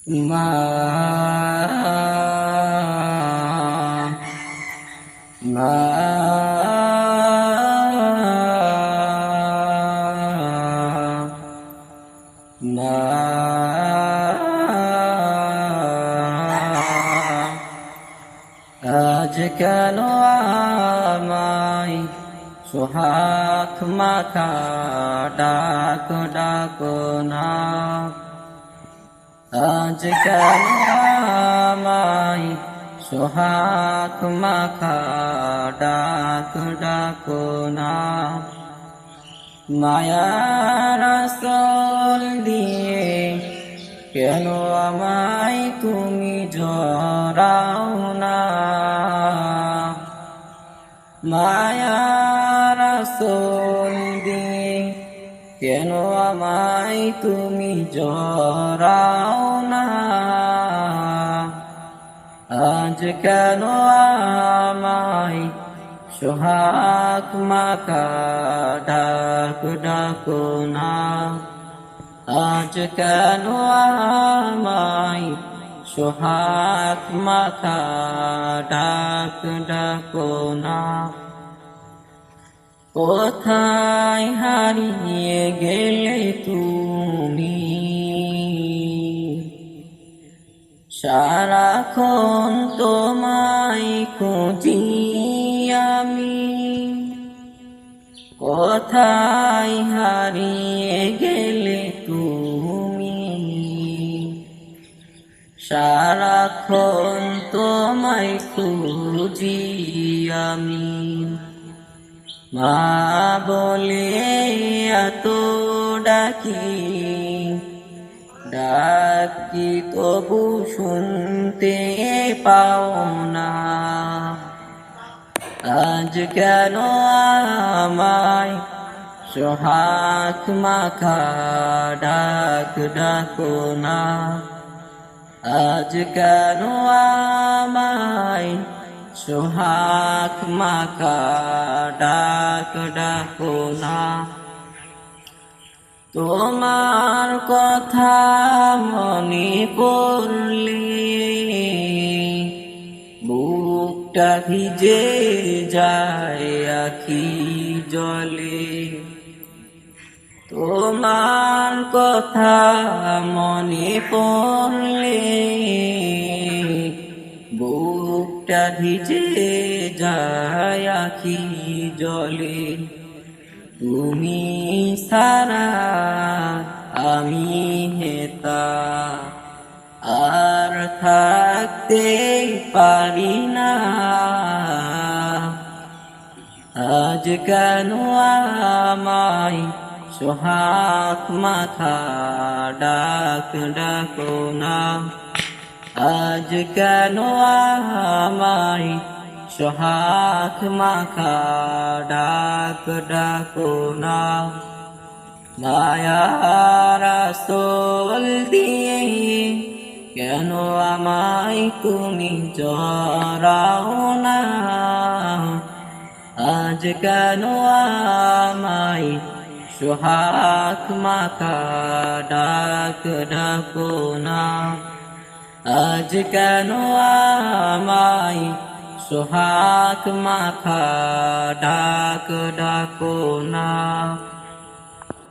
মা মা মা আজ কেন আমায় সোহাগ মাখা ডাক ডাকো না আজ কেন আমায় সোহাগ মাখা ডাক ডাকো না মায়ার আঁচল দিয়ে কেন আমায় তুমি জড়াও না মায়ার আঁচল দিয়ে কেন আমায় তুমি জড়াও না আজ কেন আমায় সোহাগ মাখা ডাক ডাকো না আজ কেন আমায় সোহাগ মাখা ডাক ডাকো না কোথায় হারিয়ে গেলে তুমি সারাক্ষণ তোমায় খুঁজি আমি কোথায় হারিয়ে গেলে তুমি সারাক্ষণ তোমায় খুঁজি আমি মা বলে এত ডাকি ডাকি তবু শুনতে পাও না আজ কেন আমায় সোহাগ মাখা ডাক ডাকো না আজ কেন আমায় সোহাগ মাখা ডাক ডাকো না তোমার কথা মনে পড়লে বুকটা ভিজে যায় আখি জলে তোমার কথা মনে পড়লে বুকটা ভিজে যায় আখি জলে তুমি সারা আমি হেতা আর থাকতে পারি না আজ কেন আমায় সোহাগ মাখা ডাক ডাকো না আজ কেন আমায় সোহাগ মাখা ডাক ডাকো না মায়ার আঁচল দিয়ে কেন আমায় তুমি জড়াও না আজ কেন আমায় সোহাগ মাখা ডাক ডাকো না আজ কেন আমায় সোহাগ মাখা ডাক ডাকো না।